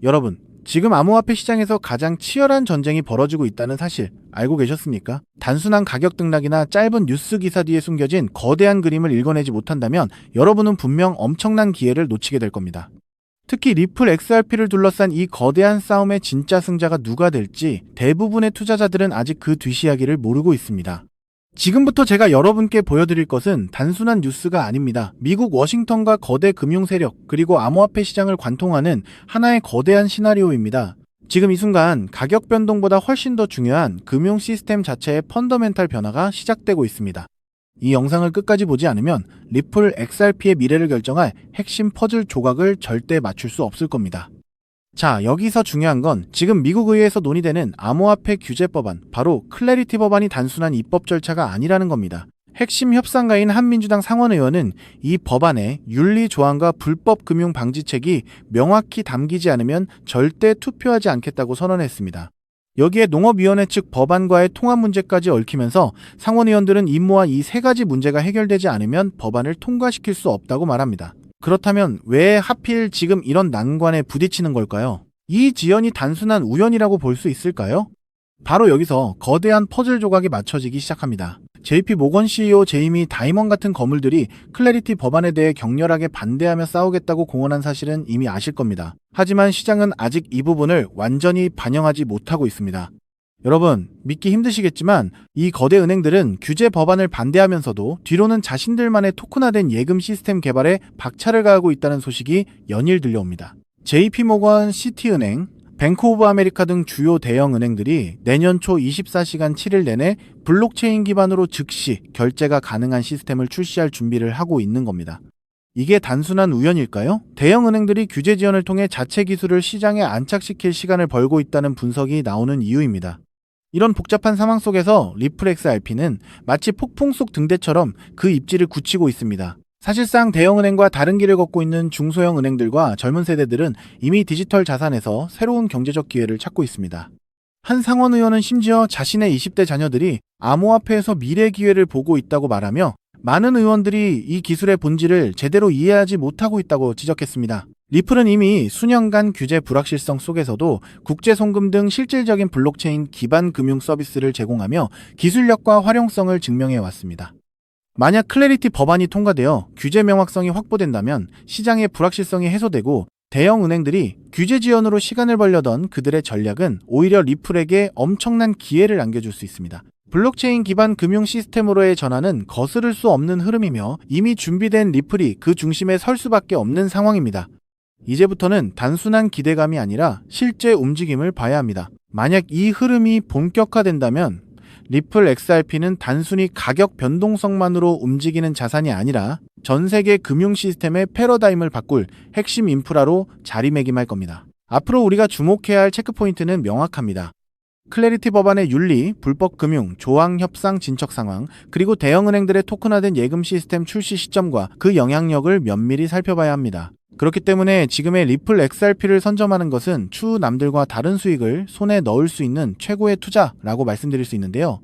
여러분, 지금 암호화폐 시장에서 가장 치열한 전쟁이 벌어지고 있다는 사실 알고 계셨습니까? 단순한 가격 등락이나 짧은 뉴스 기사 뒤에 숨겨진 거대한 그림을 읽어내지 못한다면 여러분은 분명 엄청난 기회를 놓치게 될 겁니다. 특히 리플 XRP를 둘러싼 이 거대한 싸움의 진짜 승자가 누가 될지 대부분의 투자자들은 아직 그 뒷이야기를 모르고 있습니다. 지금부터 제가 여러분께 보여드릴 것은 단순한 뉴스가 아닙니다. 미국 워싱턴과 거대 금융 세력 그리고 암호화폐 시장을 관통하는 하나의 거대한 시나리오입니다. 지금 이 순간 가격 변동보다 훨씬 더 중요한 금융 시스템 자체의 펀더멘탈 변화가 시작되고 있습니다. 이 영상을 끝까지 보지 않으면 리플 XRP의 미래를 결정할 핵심 퍼즐 조각을 절대 맞출 수 없을 겁니다. 자, 여기서 중요한 건 지금 미국 의회에서 논의되는 암호화폐 규제 법안, 바로 클래리티 법안이 단순한 입법 절차가 아니라는 겁니다. 핵심 협상가인 한민주당 상원의원은 이 법안에 윤리 조항과 불법 금융 방지책이 명확히 담기지 않으면 절대 투표하지 않겠다고 선언했습니다. 여기에 농업위원회 측 법안과의 통합 문제까지 얽히면서 상원의원들은 임모와 이 세 가지 문제가 해결되지 않으면 법안을 통과시킬 수 없다고 말합니다. 그렇다면 왜 하필 지금 이런 난관에 부딪히는 걸까요? 이 지연이 단순한 우연이라고 볼 수 있을까요? 바로 여기서 거대한 퍼즐 조각이 맞춰지기 시작합니다. JP 모건 CEO 제이미 다이먼 같은 거물들이 클래리티 법안에 대해 격렬하게 반대하며 싸우겠다고 공언한 사실은 이미 아실 겁니다. 하지만 시장은 아직 이 부분을 완전히 반영하지 못하고 있습니다. 여러분, 믿기 힘드시겠지만 이 거대 은행들은 규제 법안을 반대하면서도 뒤로는 자신들만의 토큰화된 예금 시스템 개발에 박차를 가하고 있다는 소식이 연일 들려옵니다. JP모건, 시티은행, 뱅크 오브 아메리카 등 주요 대형 은행들이 내년 초 24시간 7일 내내 블록체인 기반으로 즉시 결제가 가능한 시스템을 출시할 준비를 하고 있는 겁니다. 이게 단순한 우연일까요? 대형 은행들이 규제 지원을 통해 자체 기술을 시장에 안착시킬 시간을 벌고 있다는 분석이 나오는 이유입니다. 이런 복잡한 상황 속에서 리플 XRP는 마치 폭풍 속 등대처럼 그 입지를 굳히고 있습니다. 사실상 대형은행과 다른 길을 걷고 있는 중소형 은행들과 젊은 세대들은 이미 디지털 자산에서 새로운 경제적 기회를 찾고 있습니다. 한 상원 의원은 심지어 자신의 20대 자녀들이 암호화폐에서 미래 기회를 보고 있다고 말하며 많은 의원들이 이 기술의 본질을 제대로 이해하지 못하고 있다고 지적했습니다. 리플은 이미 수년간 규제 불확실성 속에서도 국제 송금 등 실질적인 블록체인 기반 금융 서비스를 제공하며 기술력과 활용성을 증명해 왔습니다. 만약 클래리티 법안이 통과되어 규제 명확성이 확보된다면 시장의 불확실성이 해소되고 대형 은행들이 규제 지원으로 시간을 벌려던 그들의 전략은 오히려 리플에게 엄청난 기회를 안겨줄 수 있습니다. 블록체인 기반 금융 시스템으로의 전환은 거스를 수 없는 흐름이며 이미 준비된 리플이 그 중심에 설 수밖에 없는 상황입니다. 이제부터는 단순한 기대감이 아니라 실제 움직임을 봐야 합니다. 만약 이 흐름이 본격화된다면 리플 XRP는 단순히 가격 변동성만으로 움직이는 자산이 아니라 전 세계 금융 시스템의 패러다임을 바꿀 핵심 인프라로 자리매김할 겁니다. 앞으로 우리가 주목해야 할 체크포인트는 명확합니다. 클래리티 법안의 윤리, 불법 금융, 조항 협상 진척 상황, 그리고 대형은행들의 토큰화된 예금 시스템 출시 시점과 그 영향력을 면밀히 살펴봐야 합니다. 그렇기 때문에 지금의 리플 XRP를 선점하는 것은 추후 남들과 다른 수익을 손에 넣을 수 있는 최고의 투자라고 말씀드릴 수 있는데요.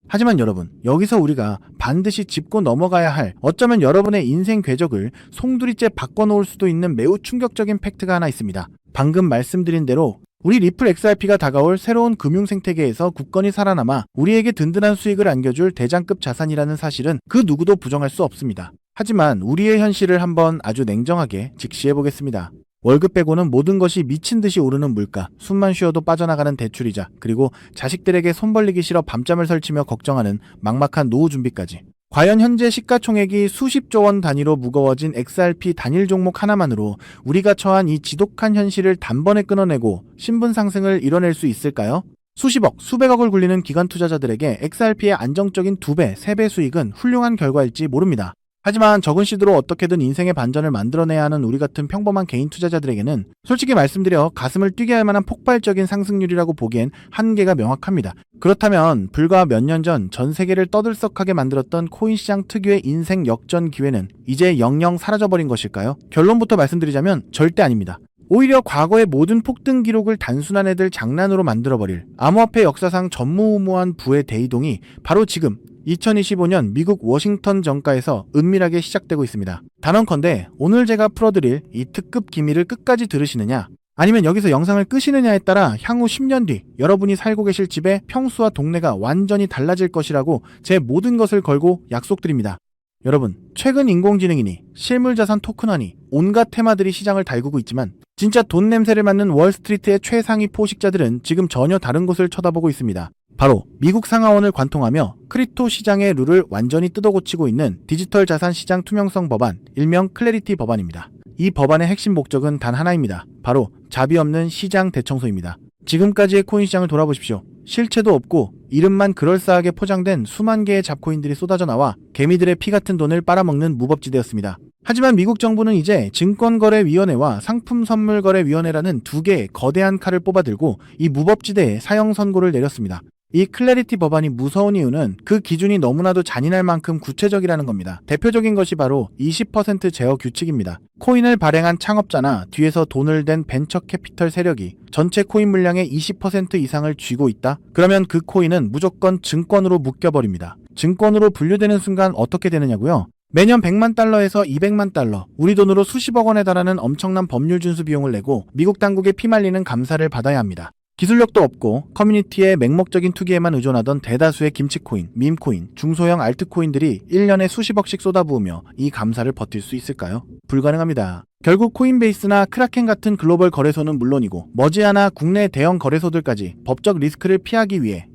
하지만 여러분, 여기서 우리가 반드시 짚고 넘어가야 할, 어쩌면 여러분의 인생 궤적을 송두리째 바꿔놓을 수도 있는 매우 충격적인 팩트가 하나 있습니다. 방금 말씀드린 대로 우리 리플 XRP가 다가올 새로운 금융 생태계에서 굳건히 살아남아 우리에게 든든한 수익을 안겨줄 대장급 자산이라는 사실은 그 누구도 부정할 수 없습니다. 하지만 우리의 현실을 한번 아주 냉정하게 직시해보겠습니다. 월급 빼고는 모든 것이 미친 듯이 오르는 물가, 숨만 쉬어도 빠져나가는 대출이자, 그리고 자식들에게 손 벌리기 싫어 밤잠을 설치며 걱정하는 막막한 노후 준비까지. 과연 현재 시가총액이 수십조 원 단위로 무거워진 XRP 단일 종목 하나만으로 우리가 처한 이 지독한 현실을 단번에 끊어내고 신분 상승을 이뤄낼 수 있을까요? 수십억, 수백억을 굴리는 기관 투자자들에게 XRP의 안정적인 2배, 3배 수익은 훌륭한 결과일지 모릅니다. 하지만 적은 시드로 어떻게든 인생의 반전을 만들어내야 하는 우리 같은 평범한 개인 투자자들에게는 솔직히 말씀드려 가슴을 뛰게 할 만한 폭발적인 상승률이라고 보기엔 한계가 명확합니다. 그렇다면 불과 몇 년 전 전 세계를 떠들썩하게 만들었던 코인 시장 특유의 인생 역전 기회는 이제 영영 사라져버린 것일까요? 결론부터 말씀드리자면 절대 아닙니다. 오히려 과거의 모든 폭등 기록을 단순한 애들 장난으로 만들어버릴 암호화폐 역사상 전무후무한 부의 대이동이 바로 지금 2025년 미국 워싱턴 정가에서 은밀하게 시작되고 있습니다. 단언컨대 오늘 제가 풀어드릴 이 특급 기밀을 끝까지 들으시느냐, 아니면 여기서 영상을 끄시느냐에 따라 향후 10년 뒤 여러분이 살고 계실 집의 평수와 동네가 완전히 달라질 것이라고 제 모든 것을 걸고 약속드립니다. 여러분, 최근 인공지능이니 실물자산 토큰화니 온갖 테마들이 시장을 달구고 있지만 진짜 돈 냄새를 맡는 월스트리트의 최상위 포식자들은 지금 전혀 다른 곳을 쳐다보고 있습니다. 바로 미국 상하원을 관통하며 크립토 시장의 룰을 완전히 뜯어고치고 있는 디지털 자산 시장 투명성 법안, 일명 클래리티 법안입니다. 이 법안의 핵심 목적은 단 하나입니다. 바로 자비 없는 시장 대청소입니다. 지금까지의 코인 시장을 돌아보십시오. 실체도 없고 이름만 그럴싸하게 포장된 수만 개의 잡코인들이 쏟아져 나와 개미들의 피 같은 돈을 빨아먹는 무법지대였습니다. 하지만 미국 정부는 이제 증권거래위원회와 상품선물거래위원회라는 두 개의 거대한 칼을 뽑아들고 이 무법지대에 사형 선고를 내렸습니다. 이 클래리티 법안이 무서운 이유는 그 기준이 너무나도 잔인할 만큼 구체적이라는 겁니다. 대표적인 것이 바로 20% 제어 규칙입니다. 코인을 발행한 창업자나 뒤에서 돈을 댄 벤처 캐피털 세력이 전체 코인 물량의 20% 이상을 쥐고 있다? 그러면 그 코인은 무조건 증권으로 묶여버립니다. 증권으로 분류되는 순간 어떻게 되느냐고요? 매년 100만 달러에서 200만 달러, 우리 돈으로 수십억 원에 달하는 엄청난 법률 준수 비용을 내고 미국 당국에 피말리는 감사를 받아야 합니다. 기술력도 없고 커뮤니티의 맹목적인 투기에만 의존하던 대다수의 김치코인, 밈코인, 중소형 알트코인들이 1년에 수십억씩 쏟아부으며 이 감사를 버틸 수 있을까요? 불가능합니다. 결국 코인베이스나 크라켄 같은 글로벌 거래소는 물론이고 머지않아 국내 대형 거래소들까지 법적 리스크를 피하기 위해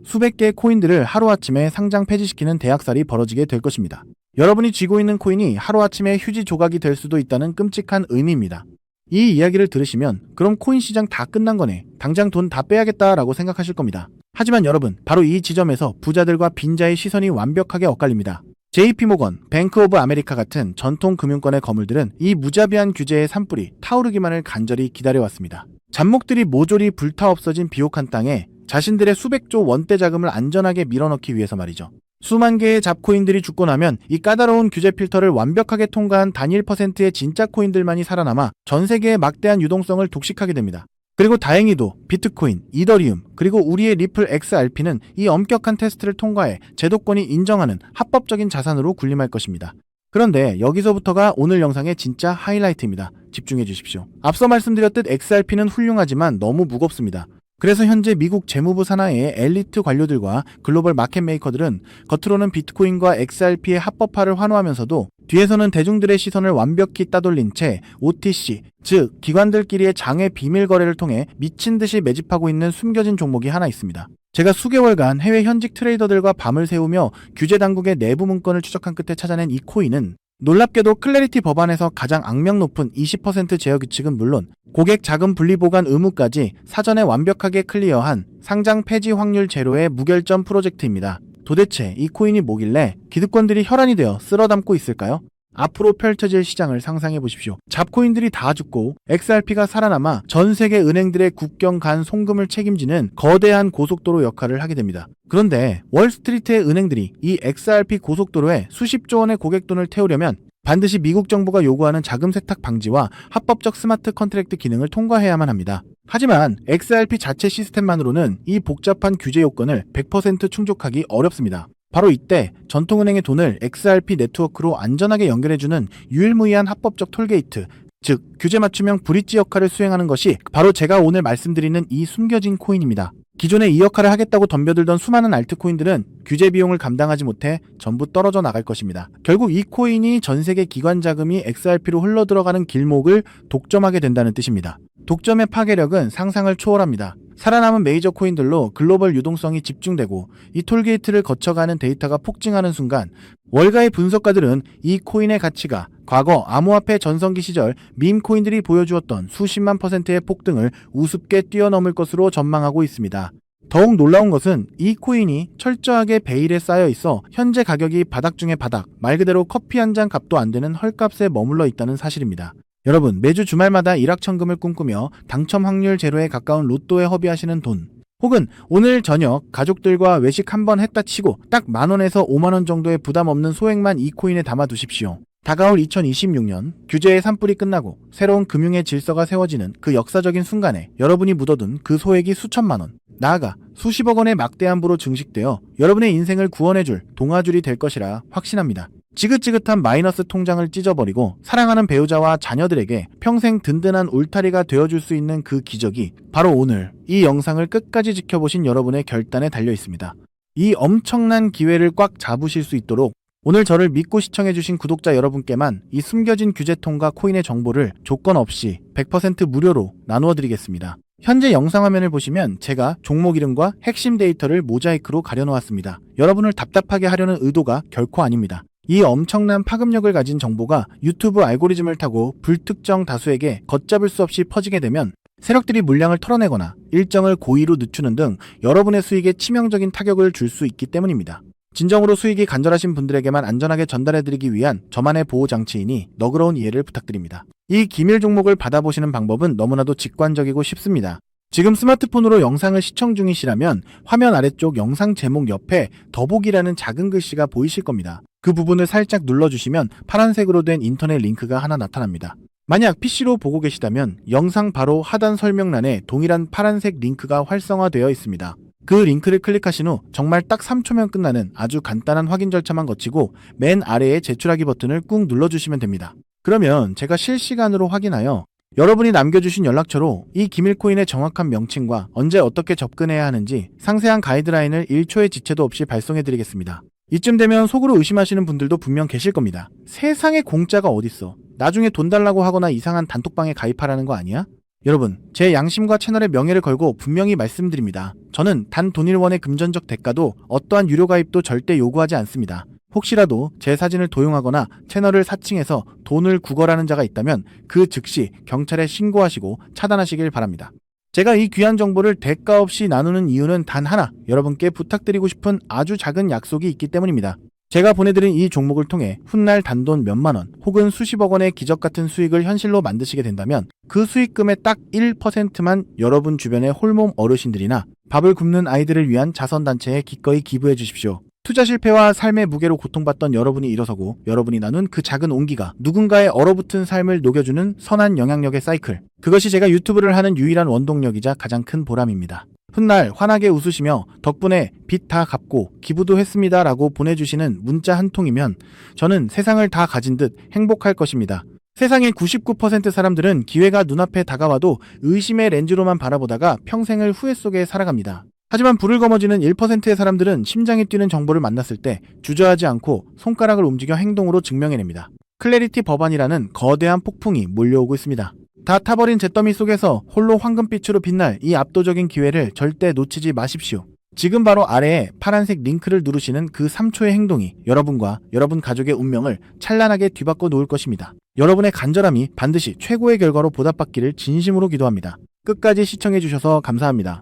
수백 개의 코인들을 하루아침에 상장 폐지시키는 대학살이 벌어지게 될 것입니다. 여러분이 쥐고 있는 코인이 하루아침에 휴지 조각이 될 수도 있다는 끔찍한 의미입니다. 이 이야기를 들으시면 그럼 코인 시장 다 끝난 거네, 당장 돈 다 빼야겠다라고 생각하실 겁니다. 하지만 여러분, 바로 이 지점에서 부자들과 빈자의 시선이 완벽하게 엇갈립니다. JP모건, 뱅크 오브 아메리카 같은 전통 금융권의 거물들은 이 무자비한 규제의 산불이 타오르기만을 간절히 기다려왔습니다. 잡목들이 모조리 불타 없어진 비옥한 땅에 자신들의 수백조 원대 자금을 안전하게 밀어넣기 위해서 말이죠. 수만 개의 잡코인들이 죽고 나면 이 까다로운 규제 필터를 완벽하게 통과한 단 1%의 진짜 코인들만이 살아남아 전 세계의 막대한 유동성을 독식하게 됩니다. 그리고 다행히도 비트코인, 이더리움, 그리고 우리의 리플 XRP는 이 엄격한 테스트를 통과해 제도권이 인정하는 합법적인 자산으로 군림할 것입니다. 그런데 여기서부터가 오늘 영상의 진짜 하이라이트입니다. 집중해 주십시오. 앞서 말씀드렸듯 XRP는 훌륭하지만 너무 무겁습니다. 그래서 현재 미국 재무부 산하의 엘리트 관료들과 글로벌 마켓 메이커들은 겉으로는 비트코인과 XRP의 합법화를 환호하면서도 뒤에서는 대중들의 시선을 완벽히 따돌린 채 OTC, 즉 기관들끼리의 장외 비밀 거래를 통해 미친 듯이 매집하고 있는 숨겨진 종목이 하나 있습니다. 제가 수개월간 해외 현직 트레이더들과 밤을 새우며 규제 당국의 내부 문건을 추적한 끝에 찾아낸 이 코인은 놀랍게도 클래리티 법안에서 가장 악명 높은 20% 제어 규칙은 물론 고객 자금 분리 보관 의무까지 사전에 완벽하게 클리어한 상장 폐지 확률 제로의 무결점 프로젝트입니다. 도대체 이 코인이 뭐길래 기득권들이 혈안이 되어 쓸어담고 있을까요? 앞으로 펼쳐질 시장을 상상해 보십시오. 잡코인들이 다 죽고 XRP가 살아남아 전 세계 은행들의 국경 간 송금을 책임지는 거대한 고속도로 역할을 하게 됩니다. 그런데 월스트리트의 은행들이 이 XRP 고속도로에 수십조 원의 고객돈을 태우려면 반드시 미국 정부가 요구하는 자금 세탁 방지와 합법적 스마트 컨트랙트 기능을 통과해야만 합니다. 하지만 XRP 자체 시스템만으로는 이 복잡한 규제 요건을 100% 충족하기 어렵습니다. 바로 이때 전통은행의 돈을 XRP 네트워크로 안전하게 연결해주는 유일무이한 합법적 톨게이트, 즉 규제 맞춤형 브릿지 역할을 수행하는 것이 바로 제가 오늘 말씀드리는 이 숨겨진 코인입니다. 기존에 이 역할을 하겠다고 덤벼들던 수많은 알트코인들은 규제 비용을 감당하지 못해 전부 떨어져 나갈 것입니다. 결국 이 코인이 전 세계 기관 자금이 XRP로 흘러들어가는 길목을 독점하게 된다는 뜻입니다. 독점의 파괴력은 상상을 초월합니다. 살아남은 메이저 코인들로 글로벌 유동성이 집중되고 이 톨게이트를 거쳐가는 데이터가 폭증하는 순간 월가의 분석가들은 이 코인의 가치가 과거 암호화폐 전성기 시절 밈 코인들이 보여주었던 수십만 %의 폭등을 우습게 뛰어넘을 것으로 전망하고 있습니다. 더욱 놀라운 것은 이 코인이 철저하게 베일에 쌓여 있어 현재 가격이 바닥 중의 바닥, 말 그대로 커피 한 잔 값도 안 되는 헐값에 머물러 있다는 사실입니다. 여러분, 매주 주말마다 일확천금을 꿈꾸며 당첨 확률 제로에 가까운 로또에 허비하시는 돈, 혹은 오늘 저녁 가족들과 외식 한번 했다 치고 딱 10,000원에서 50,000원 정도의 부담 없는 소액만 이 코인에 담아 두십시오. 다가올 2026년 규제의 산불이 끝나고 새로운 금융의 질서가 세워지는 그 역사적인 순간에 여러분이 묻어둔 그 소액이 수천만 원, 나아가 수십억 원의 막대한 부로 증식되어 여러분의 인생을 구원해줄 동아줄이 될 것이라 확신합니다. 지긋지긋한 마이너스 통장을 찢어버리고 사랑하는 배우자와 자녀들에게 평생 든든한 울타리가 되어줄 수 있는 그 기적이 바로 오늘 이 영상을 끝까지 지켜보신 여러분의 결단에 달려 있습니다. 이 엄청난 기회를 꽉 잡으실 수 있도록 오늘 저를 믿고 시청해주신 구독자 여러분께만 이 숨겨진 규제통과 코인의 정보를 조건 없이 100% 무료로 나누어 드리겠습니다. 현재 영상 화면을 보시면 제가 종목 이름과 핵심 데이터를 모자이크로 가려놓았습니다. 여러분을 답답하게 하려는 의도가 결코 아닙니다. 이 엄청난 파급력을 가진 정보가 유튜브 알고리즘을 타고 불특정 다수에게 걷잡을 수 없이 퍼지게 되면 세력들이 물량을 털어내거나 일정을 고의로 늦추는 등 여러분의 수익에 치명적인 타격을 줄 수 있기 때문입니다. 진정으로 수익이 간절하신 분들에게만 안전하게 전달해드리기 위한 저만의 보호장치이니 너그러운 이해를 부탁드립니다. 이 기밀 종목을 받아보시는 방법은 너무나도 직관적이고 쉽습니다. 지금 스마트폰으로 영상을 시청 중이시라면 화면 아래쪽 영상 제목 옆에 더보기라는 작은 글씨가 보이실 겁니다. 그 부분을 살짝 눌러주시면 파란색으로 된 인터넷 링크가 하나 나타납니다. 만약 PC로 보고 계시다면 영상 바로 하단 설명란에 동일한 파란색 링크가 활성화되어 있습니다. 그 링크를 클릭하신 후 정말 딱 3초면 끝나는 아주 간단한 확인 절차만 거치고 맨 아래에 제출하기 버튼을 꾹 눌러주시면 됩니다. 그러면 제가 실시간으로 확인하여 여러분이 남겨주신 연락처로 이 기밀코인의 정확한 명칭과 언제 어떻게 접근해야 하는지 상세한 가이드라인을 1초의 지체도 없이 발송해드리겠습니다. 이쯤 되면 속으로 의심하시는 분들도 분명 계실 겁니다. 세상에 공짜가 어딨어? 나중에 돈 달라고 하거나 이상한 단톡방에 가입하라는 거 아니야? 여러분, 제 양심과 채널의 명예를 걸고 분명히 말씀드립니다. 저는 단 돈일원의 금전적 대가도 어떠한 유료 가입도 절대 요구하지 않습니다. 혹시라도 제 사진을 도용하거나 채널을 사칭해서 돈을 구걸하는 자가 있다면 그 즉시 경찰에 신고하시고 차단하시길 바랍니다. 제가 이 귀한 정보를 대가 없이 나누는 이유는 단 하나, 여러분께 부탁드리고 싶은 아주 작은 약속이 있기 때문입니다. 제가 보내드린 이 종목을 통해 훗날 단돈 몇만 원 혹은 수십억 원의 기적 같은 수익을 현실로 만드시게 된다면 그 수익금의 딱 1%만 여러분 주변의 홀몸 어르신들이나 밥을 굶는 아이들을 위한 자선단체에 기꺼이 기부해 주십시오. 투자 실패와 삶의 무게로 고통받던 여러분이 일어서고 여러분이 나눈 그 작은 온기가 누군가의 얼어붙은 삶을 녹여주는 선한 영향력의 사이클. 그것이 제가 유튜브를 하는 유일한 원동력이자 가장 큰 보람입니다. 훗날 환하게 웃으시며 덕분에 빚 다 갚고 기부도 했습니다 라고 보내주시는 문자 한 통이면 저는 세상을 다 가진 듯 행복할 것입니다. 세상의 99% 사람들은 기회가 눈앞에 다가와도 의심의 렌즈로만 바라보다가 평생을 후회 속에 살아갑니다. 하지만 불을 거머쥐는 1%의 사람들은 심장이 뛰는 정보를 만났을 때 주저하지 않고 손가락을 움직여 행동으로 증명해냅니다. 클래리티 법안이라는 거대한 폭풍이 몰려오고 있습니다. 다 타버린 잿더미 속에서 홀로 황금빛으로 빛날 이 압도적인 기회를 절대 놓치지 마십시오. 지금 바로 아래에 파란색 링크를 누르시는 그 3초의 행동이 여러분과 여러분 가족의 운명을 찬란하게 뒤바꿔 놓을 것입니다. 여러분의 간절함이 반드시 최고의 결과로 보답받기를 진심으로 기도합니다. 끝까지 시청해주셔서 감사합니다.